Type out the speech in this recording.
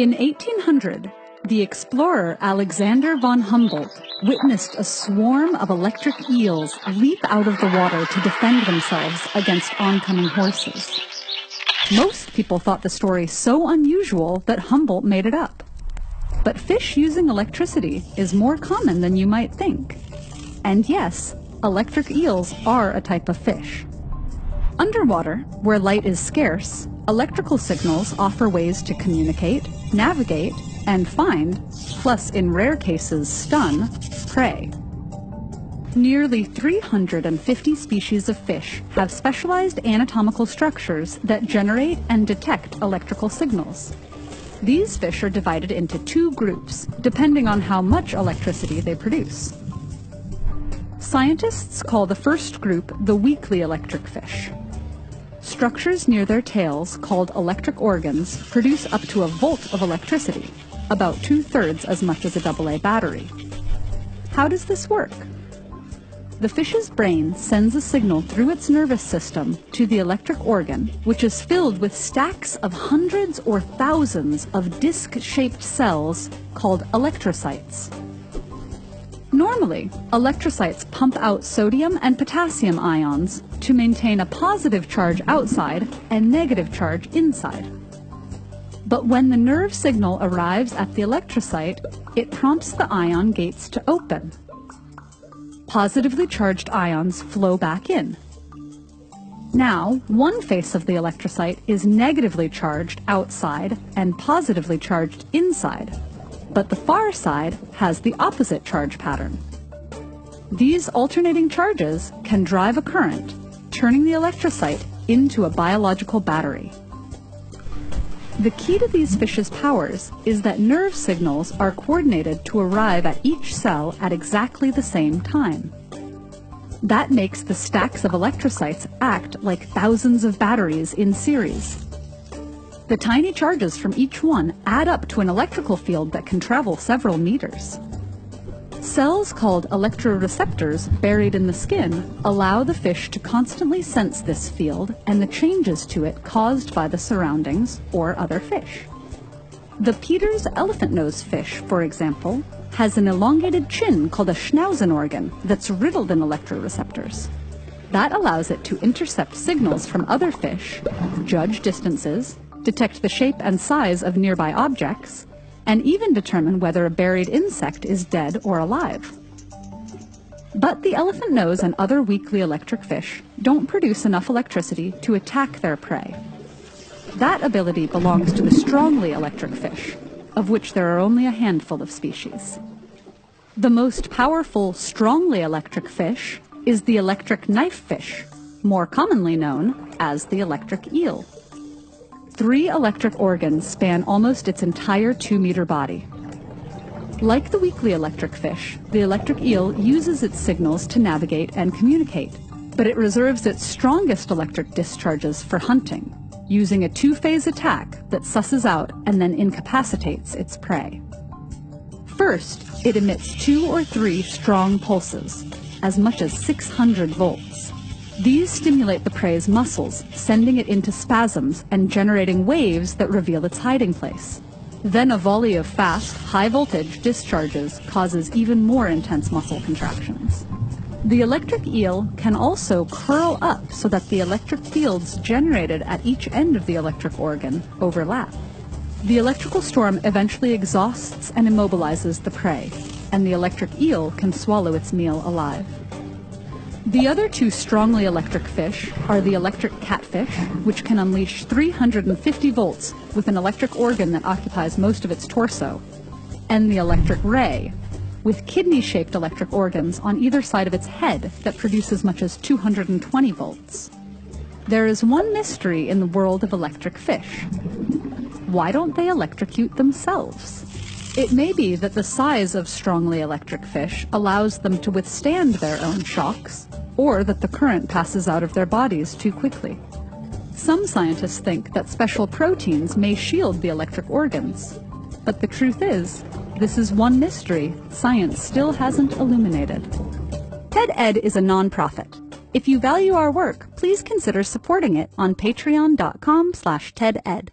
In 1800, the explorer Alexander von Humboldt witnessed a swarm of electric eels leap out of the water to defend themselves against oncoming horses. Most people thought the story so unusual that Humboldt made it up. But fish using electricity is more common than you might think. And yes, electric eels are a type of fish. Underwater, where light is scarce, electrical signals offer ways to communicate, navigate, and find, plus in rare cases stun, prey. Nearly 350 species of fish have specialized anatomical structures that generate and detect electrical signals. These fish are divided into two groups, depending on how much electricity they produce. Scientists call the first group the weakly electric fish. Structures near their tails, called electric organs, produce up to a volt of electricity, about 2/3 as much as a AA battery. How does this work? The fish's brain sends a signal through its nervous system to the electric organ, which is filled with stacks of hundreds or thousands of disc-shaped cells called electrocytes. Normally, electrocytes pump out sodium and potassium ions to maintain a positive charge outside and negative charge inside. But when the nerve signal arrives at the electrocyte, it prompts the ion gates to open. Positively charged ions flow back in. Now, one face of the electrocyte is negatively charged outside and positively charged inside, but the far side has the opposite charge pattern. These alternating charges can drive a current, turning the electrocyte into a biological battery. The key to these fishes' powers is that nerve signals are coordinated to arrive at each cell at exactly the same time. That makes the stacks of electrocytes act like thousands of batteries in series. The tiny charges from each one add up to an electrical field that can travel several meters. Cells called electroreceptors buried in the skin allow the fish to constantly sense this field and the changes to it caused by the surroundings or other fish. The Peters elephant nose fish, for example, has an elongated chin called a schnauzen organ that's riddled in electroreceptors. That allows it to intercept signals from other fish, judge distances, detect the shape and size of nearby objects, and even determine whether a buried insect is dead or alive. But the elephant nose and other weakly electric fish don't produce enough electricity to attack their prey. That ability belongs to the strongly electric fish, of which there are only a handful of species. The most powerful strongly electric fish is the electric knife fish, more commonly known as the electric eel. 3 electric organs span almost its entire 2-meter body. Like the weakly electric fish, the electric eel uses its signals to navigate and communicate, but it reserves its strongest electric discharges for hunting, using a 2-phase attack that susses out and then incapacitates its prey. First, it emits 2 or 3 strong pulses, as much as 600 volts. These stimulate the prey's muscles, sending it into spasms and generating waves that reveal its hiding place. Then a volley of fast, high-voltage discharges causes even more intense muscle contractions. The electric eel can also curl up so that the electric fields generated at each end of the electric organ overlap. The electrical storm eventually exhausts and immobilizes the prey, and the electric eel can swallow its meal alive. The other 2 strongly electric fish are the electric catfish, which can unleash 350 volts with an electric organ that occupies most of its torso, and the electric ray, with kidney-shaped electric organs on either side of its head that produce as much as 220 volts. There is one mystery in the world of electric fish. Why don't they electrocute themselves? It may be that the size of strongly electric fish allows them to withstand their own shocks, or that the current passes out of their bodies too quickly. Some scientists think that special proteins may shield the electric organs. But the truth is, this is one mystery science still hasn't illuminated. TED-Ed is a nonprofit. If you value our work, please consider supporting it on patreon.com/TED-Ed.